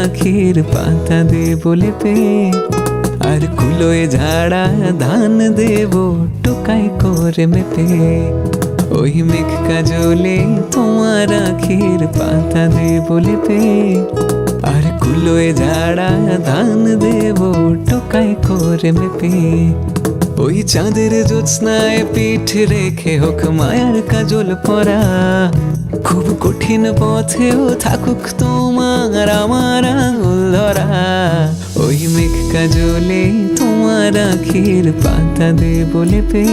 আখের পাতা দেব লেপে, আর কুলোয় ঝাড়া ধান দেব টোকাই করে মেপে। ওই মেঘ কাজলে তোমার আখের পাতা দেব লেপে, আর কুলোয় ঝাড়া ধান দেব টোকাই করে মেপে। ওই চাঁদের জ্যোৎস্নায় পিঠ রেখে হোক মায়ার কাজল পরা, খুব কঠিন পথেও থাকুক তোমার আমার আঙুল ধরা। ওই মেঘ কাজলে তোমার আখের পাতা দেব লেপে,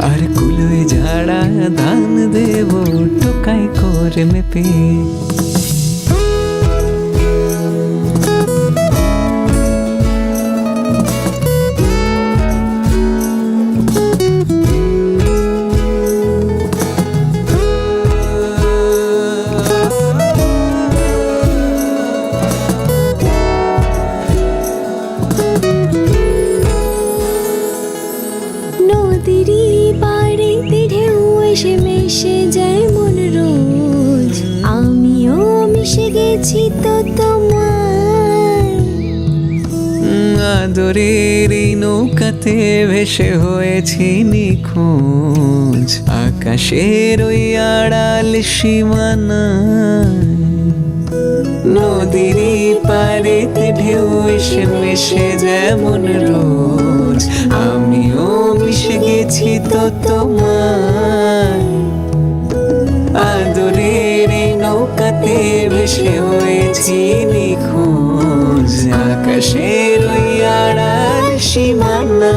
আর কুলোয় ঝাড়া ধান দেব টোকাই করে মেপে। নদীরই পাড়েতে ঢেউ এসে মিশে যায় মন রোজ, আমিও মিশে গেছি তো তোমার। আদরের এই নৌকাতে ভেসে হয়েছি নিখোঁজ, আকাশের ওই আড়াল সীমানা। নদীরই পাড়েতে ঢেউ এসে মিশে যেমন রোজ, আমিও মিশে গেছি তো তোমার। আদরের এই নৌকাতে ভেসে হয়েছি নিখোঁজ, আকাশের ওই আড়াল সীমানা।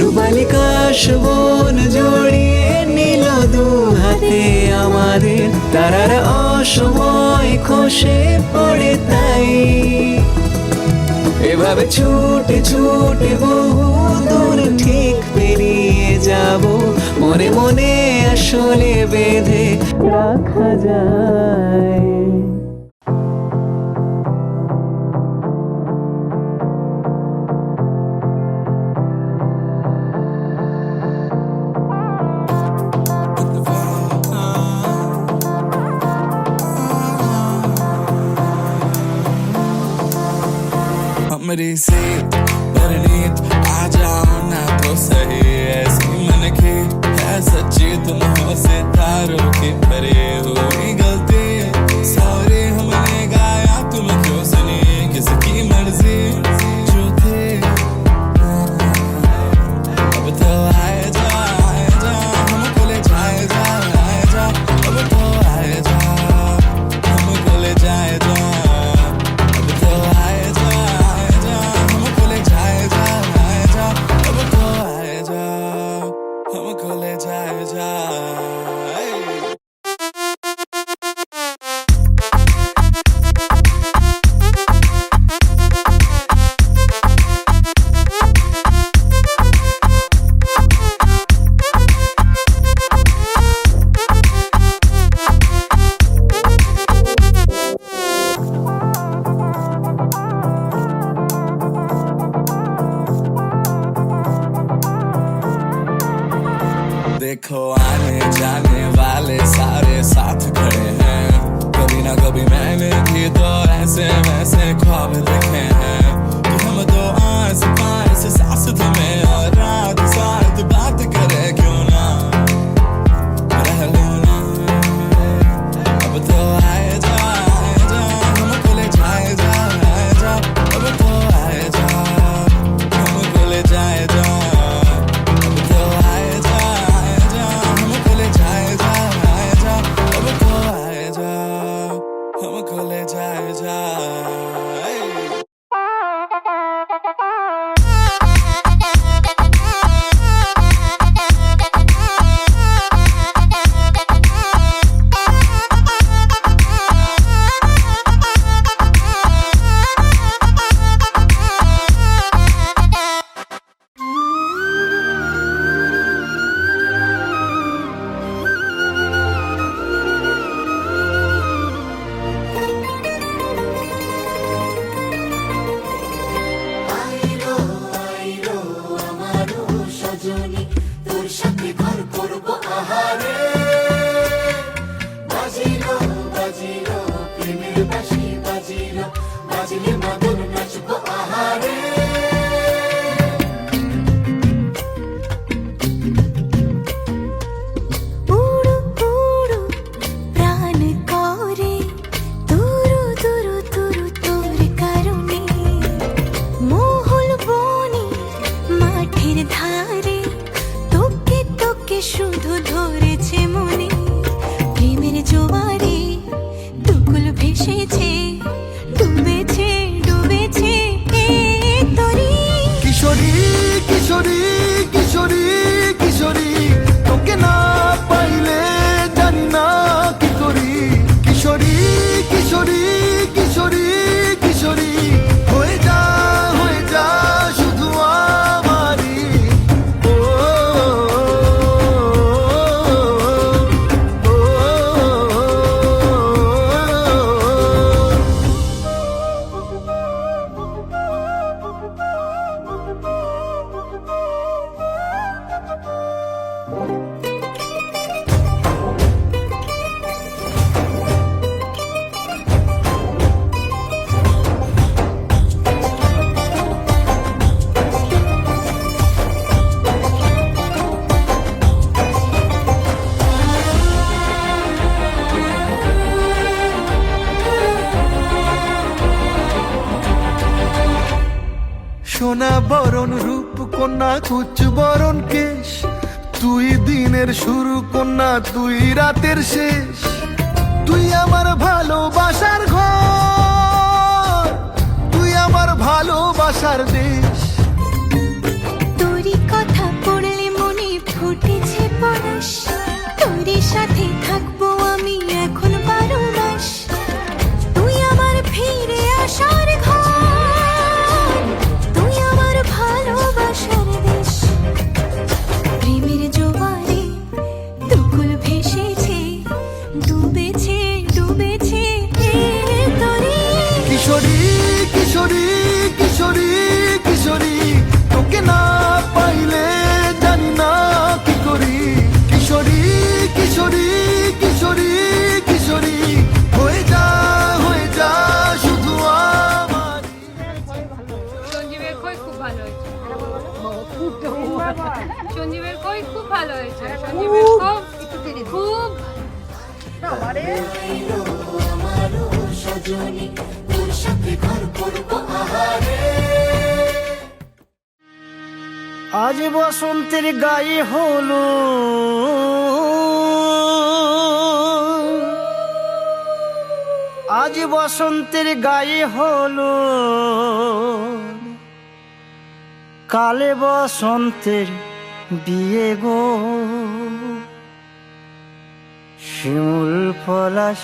রুবালি কাশবন জড়িয়ে নিল দু হাতে আমাদের, তারারা অসময় খসে পড়ে তাই। এভাবে ছুটে ছুটে বহু দূর ঠিক পেরিয়ে যাব, মনে মনে আসলে বেঁধে রাখা যায়। हमरी से परनीत आ जाओ ना तो सही, ऐसी मन की है सच्ची तुम हो सितारों की परे हुई गलती। सॉरी हमने गाया तुम क्यों सुनी, किसकी मर्जी जो थी। अब तो आए जा हमको ले जाए जा, अब तो आए जा हमको ले जाए जा। देखो आने जाने वाले सारे साथ खड़े हैं, कभी ना कभी मैंने भी तो ऐसे वैसे ख्वाब देखे हैं कि हम तो आस पास सास में और रात साथ बात करे क्यों ना रह लो ना। अब तो आए जा हमको ले जाए जा, अब तो आए जा हमको ले जाए जा। हमको ले जाए जा। বাজিলো প্রেমের বাঁশি। ডুবেছে ডুবেছে এ তরি। কিশোরী কিশোরী কিশোরী কিশোরী তোকে না পাইলে জানি না কি করি। কিশোরী কিশোরী কিশোরী কিশোরী হয়ে যা শুধু আমারই। ও, ও, ও, সোনা বরণ রূপ কন্যা কুচ বরণ কেশ, তুই দিনের শুরু কন্যা তুই রাতের শেষ। তুই আমার ভালোবাসার ঘর, তুই আমার ভালোবাসার দেশ। তোরই কথা পড়লে মনে ফুটেছে পরশ, তোরই সাথে থাকবো আমি এখন 12 মাস। তুই আমার ফিরে আসার ঘর, তুই আমার ভালোবাসার দেশ। প্রেমের জোয়ারে দুকুল ভেসেছে, ডুবেছে ডুবেছে এ তরি। কিশোরী কিশোরী কিশোরী কিশোরী তোকে না পাইলে জানি না কি করি। কিশোরী কিশোরী কিশোরী কিশোরী হয়ে যা শুধু আমারই। সঞ্জীবের কই খুব ভালো হয়েছে। সঞ্জীবের কই খুব ভালো হয়েছে। সঞ্জীবের খুব আজ বসন্তের গায়ে হলো, আজ বসন্তের গায়ে হলো, কালে বসন্তের বিয়ে গো। শিমুল পলাশ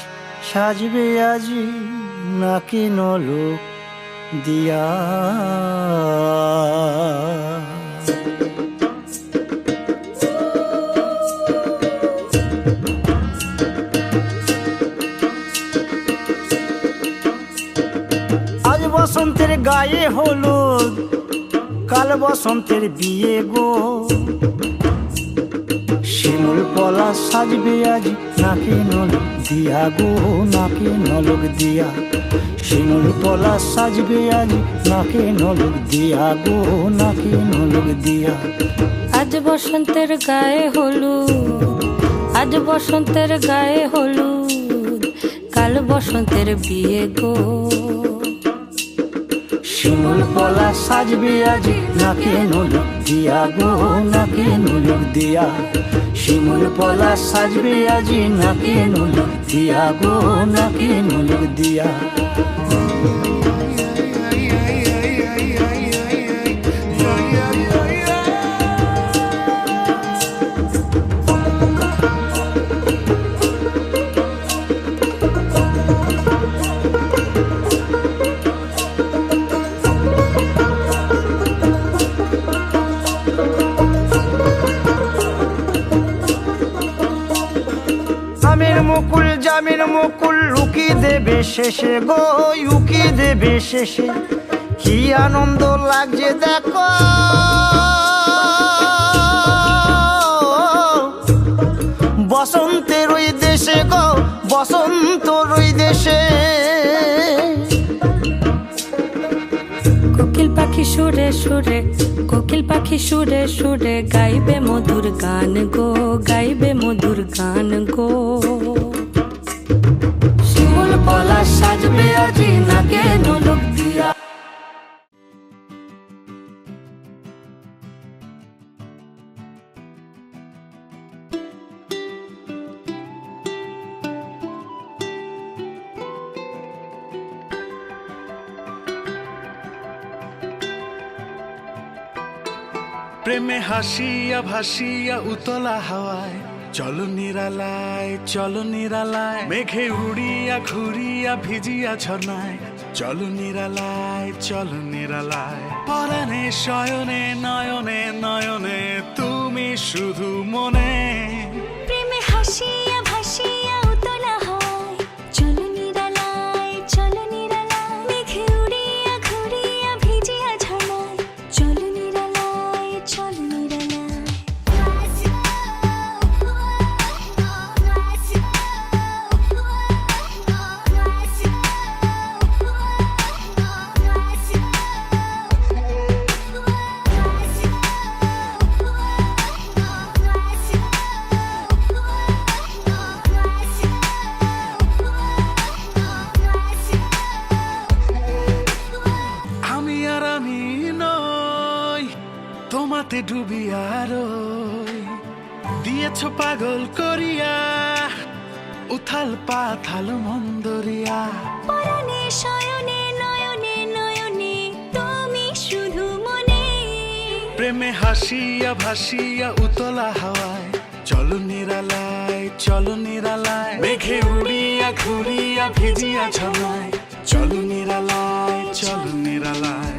সাজবে আজি নাকি নলোক দিয়া। আজ বসন্তের গায়ে হলুদ, কাল বসন্তের বিয়ে গো। শিমুল পলাশ সাজবে আজ নাকি নলক দিয়া গো, নাকি নলক দিয়া। শিমুল পলাশ সাজবে আজ নাকি নলক দিয়া গো, নাকি নলক দিয়া। আজ বসন্তের গায়ে হলুদ, আজ বসন্তের গায়ে হলুদ, কাল বসন্তের বিয়ে গো। শিমুল পলাশ সাজবে আজ নাকি নলক দিয়া গো, নাকি নলক দিয়া। শিমুল পলাশ সাজবে আজ নাকি নলক দিয়া গো, নাকি নলক দিয়া। মুকুল জামিন মুকুল লুকি দেবে শেষে গো, উকি দেবে শেষে। কি আনন্দ লাগছে দেখো, বসন্তের ওই দেশে গো, বসন্তর ওই দেশে। কোকিল পাখি সুরে সুরে, কোকিল পাখি সুরে সুরে গাইবে মধুর গান গো, গাইবে মধুর গান গো। শিমুল পলাশ সাজবে আজি নাকে নলক দিয়া। প্রেমে হাসিয়া ভাসিয়া উতলা হাওয়ায় চলো নিরালায়, চলো নিরালায়, মেঘে উড়িয়া ঘুরিয়া ভিজিয়া ঝর্ণায় চলো নিরালায়, চলো নিরালায়, পরাণে শয়নে নয়নে নয়নে তুমি শুধু মনে। প্রেমে হাসিয়া ভাসিয়া উতলা হয় চলো নিরালায়, চলো নিরালায়, মেঘে উড়িয়া ঘুরিয়া ভিজিয়া ঝর্ণায় চলো নিরালায়, চলো নিরালায়। আমি আর আমি নই, তোমাতে ডুবিয়া রই, দিয়েছ পাগল করিয়া উথাল পাথাল মন্দরিয়া। পরাণে শয়নে নয়নে নয়নে তুমি শুধু মনে। প্রেমে হাসিয়া ভাসিয়া উতলা হাওয়ায় চলো নিরালায়, চলো নিরালায়, মেঘে উড়িয়া ঘুরিয়া ভিজিয়া ঝর্ণায় চলো নিরালায়, চলো নিরালায়।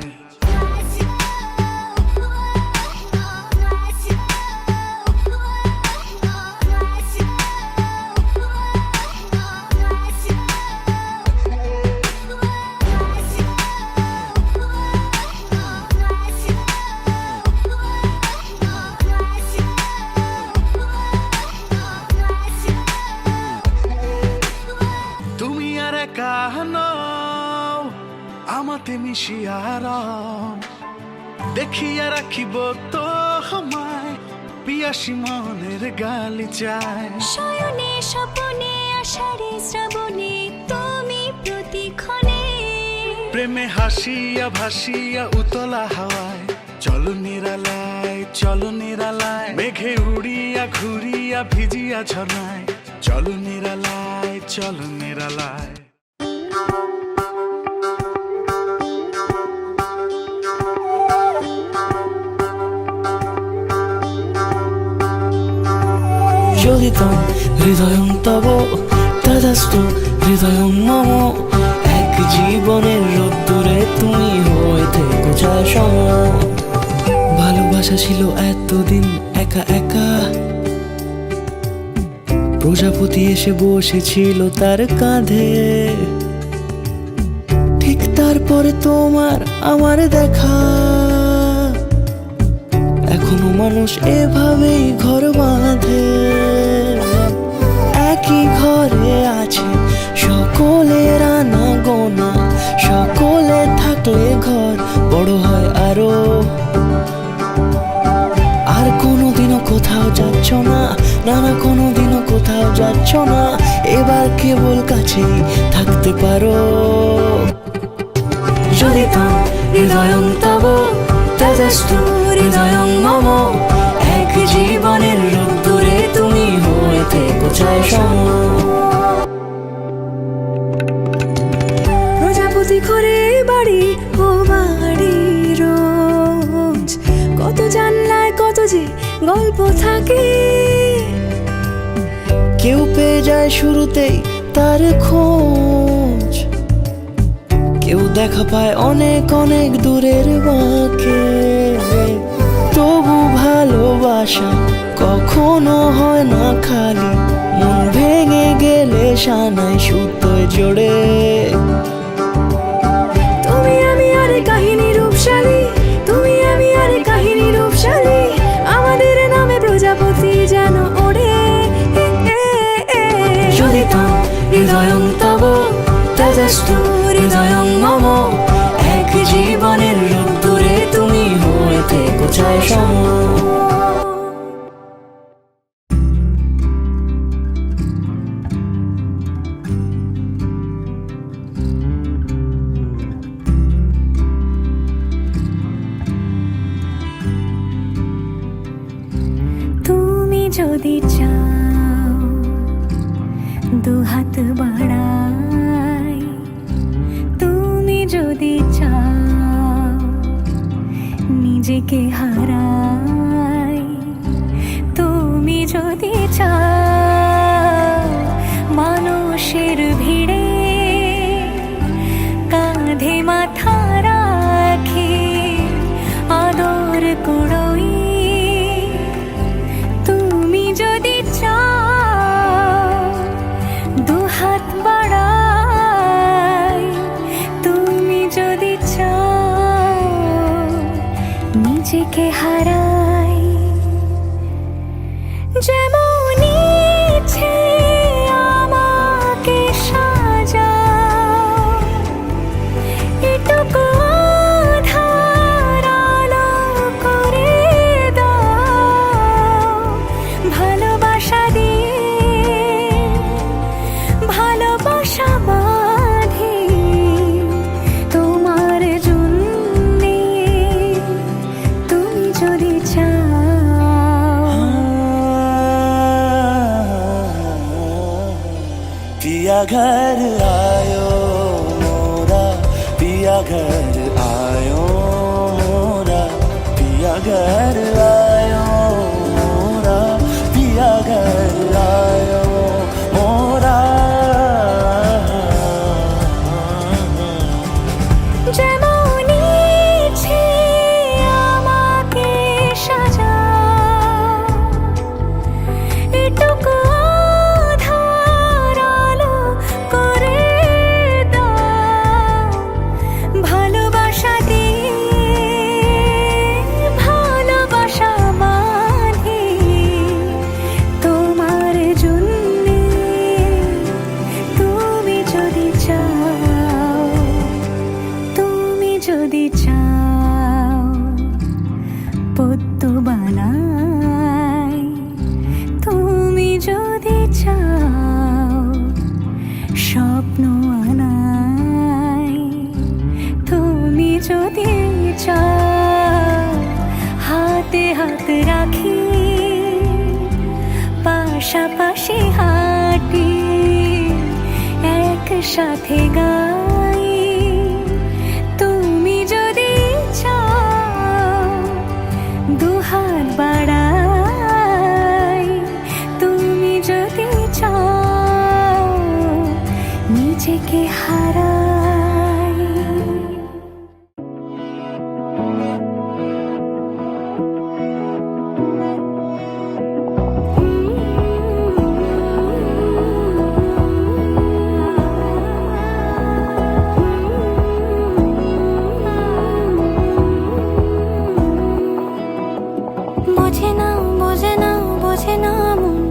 তুমি আর একা নও, আমাতে মিশিয়া রও, দেখিয়া রাখিব তো আমায় পিয়াসী মনের গালিচায়। শয়নে স্বপনে আষাঢ়ে শ্রাবণে তুমি প্রতিক্ষণে। প্রেমে হাসিয়া ভাসিয়া উতলা হাওয়ায় চলো নিরালায়, চলো নিরালায়, মেঘে উড়িয়া ঘুরিয়া ভিজিয়া ঝর্ণায় চলো নিরালায়, চলো নিরালায়। যোগিতম হৃদয়ং তব তদস্তু হৃদয়ং মম, এক জীবনের রোদ্দুরে তুমি হয়ে থেকো যায় সম। ভালোবাসা ছিল এতদিন একা একা, প্রজাপতি এসে বসেছিল তার কাঁধে, ঠিক তারপরে তোমার আমার দেখা। এখনো মানুষ এভাবেই ঘর বাঁধে, একই ঘরে আছে সকলের আনা গোনা, সকলে থাকলে ঘর বড় হয় আরো। আর কোনোদিনও কোথাও যাচ্ছ না, না না কোনোদিনও কোথাও যাচ্ছ না, এবার কেবল কাছেই থাকতে পারো। যদি তাম হৃদয়ং তব তেজস্তু হৃদয়ং মম, এক জীবনের রোদ্দুরে তুমি হয়ে থেকো চায় সম। প্রজাপতি ঘরে বাড়ি ও বাড়ি রোজ, কত জানলায় কত যে গল্প থাকে। কেউ পেয়ে যায় শুরুতেই তার খোঁজ, কেউ দেখা পায় অনেক অনেক দূরের বাঁকে। তবু ভালোবাসা কখনো হয় না খালি, মন ভেঙে গেলে সানাই সুতোয় জোড়ে। তুমি আমি আরে কাহিনী রূপশালী, তুমি আমি আরে কাহিনী রূপশালী, আমাদের নামে প্রজাপতি যেন ওড়ে। যদি তাম হৃদয়ং তব তেজস্তু হৃদয়ং মম, এক জীবনের রোদ্দুরে তুমি হয়ে থেকো চায় সম। তুমি যদি চাও দুহাত বাড়াই, তুমি যদি চাও নিজেকে হারাই। তুমি যদি চাও মানুষের ভিড়ে কাঁধে মাথা রাখি আদর কুড়োই, তুমি যদি চাও দুহাত বাড়াই, তুমি যদি চাও নিজেকে হারাই। যেমন ইচ্ছে আমাকে সাজাও, এটুকু আধার আলো করে দাও। ভালোবাসা দিয়ে ভালোবাসা বাঁধি তোমার জন্যে, তুমি যদি চাও। पिया घर आयो मोरा, पिया घर आयो मोरा, पिया घर आयो मोरा, पिया घर आयो मोरा। যেমন ইচ্ছে আমাকে সাজাও, এটুকু আধার আলো করে দাও। ভালোবাসা দিয়ে ভালোবাসা বাঁধি তোমার জন্যে, তুমি যদি চাও, তুমি যদি চাও। পদ্ম বানাই তুমি যদি চাও, স্বপ্ন আনাই তুমি যদি চাও। হাতে হাত রাখি পাশাপাশি হাঁটি একসাথে গাই, তুমি যদি চাও দুহাত বাড়াই, তুমি যদি চাও নিজেকে হারাই। বোঝে না বোঝে না বোঝে না মন,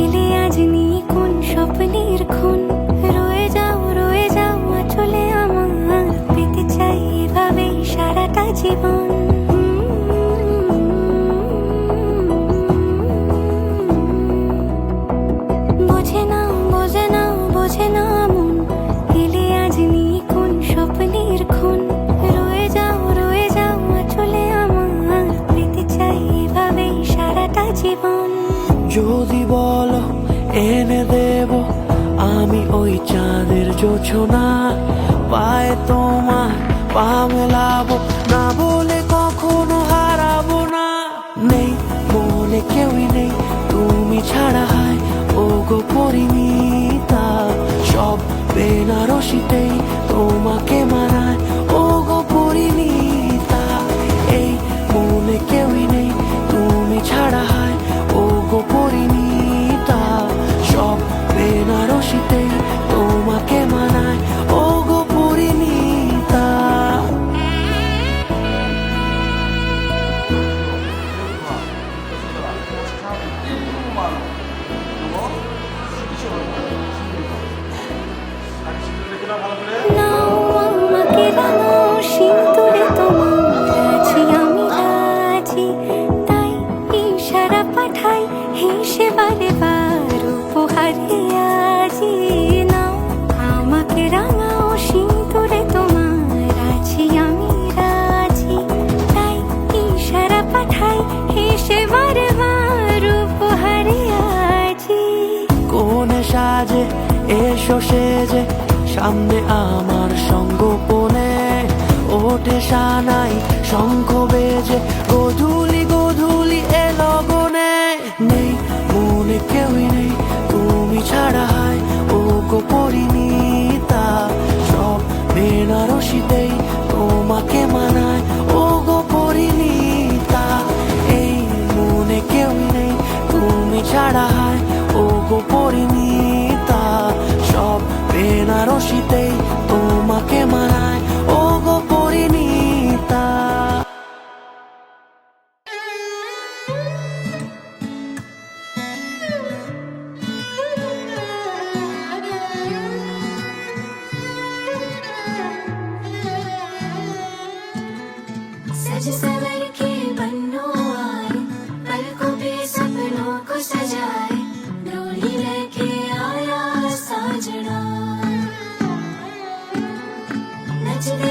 এলে আজ নিয়ে কোন স্বপ্নের খুন। রয়ে যাও চলে আমার, পেতে চাই এভাবেই সারাটা জীবন। বোঝে না বোঝে না বোঝে না মন, এলে আজ নিয়ে কোন স্বপ্নের খুন। রয়ে যাও চলে আমার, পেতে চাই এভাবেই সারাটা জীবন। যদি বলো এনে দেব আমি ওই চাঁদের জোছনা, পায়ে তোমার পা মেলাবো, না বলে কখনো হারাবো না। নেই মনে কেউই নেই তুমি ছাড়া, হায় ও গো পরিণীতা। সব বেনারসিতেই তোমাকে মানায় ও গো পরিণীতা। এই মনে কেউই নেই তুমি ছাড়া, হায় ও গো পরিণীতা। সব বেনারসিতেই তোমাকে মানায় ও গো পরিণীতা। নাও আমাকে রাঙাও সিঁদুরে তোমার, আছি আমি রাজি। তাই ইশারা পাঠাই হেসে বারে বার উপহারে আজি। নাও আমাকে রাঙাও সিঁদুরে তোমার, আছি আমি রাজি। তাই ইশারা পাঠাই হেসে বারে বার উপহারে আজি। কোন সাজে এসো সেজে সামনে আমার সঙ্গোপনে, ওঠে সানাই শঙ্খ বেজে গধূলি গধূলি এলো গনে নেই মনে কেউই নেই তুমি ছাড়া হায় ও গো পরিণীতা সব বেনারসিতেই তোমাকে মানায় ও গো পরিণীতা এই মনে কেউই নেই তুমি ছাড়া হায় ও গো পরিণীতা সব বেনারসিতেই তোমাকে মানায় ও গো পরিণীতা सज सवर के बन्नो आए पलकों पे सपनों को सजाए डोली लेके आया साजना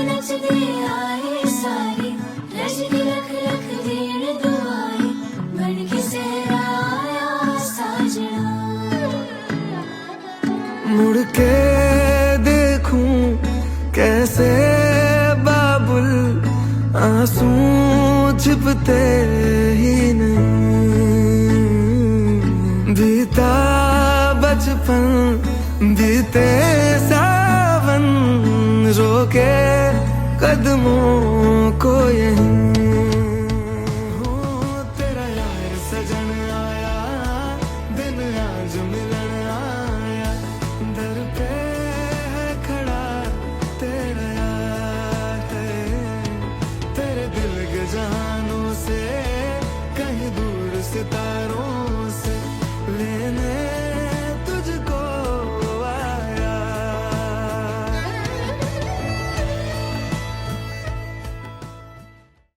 नचदे आए सारे रज के लख लख देण दुआए बन के सहरा आया साजना मुड़ के देखूं कैसे बाबुल आंसू छिपते ही नहीं बीता बचपन बीते सावन रोके कदमों को यहीं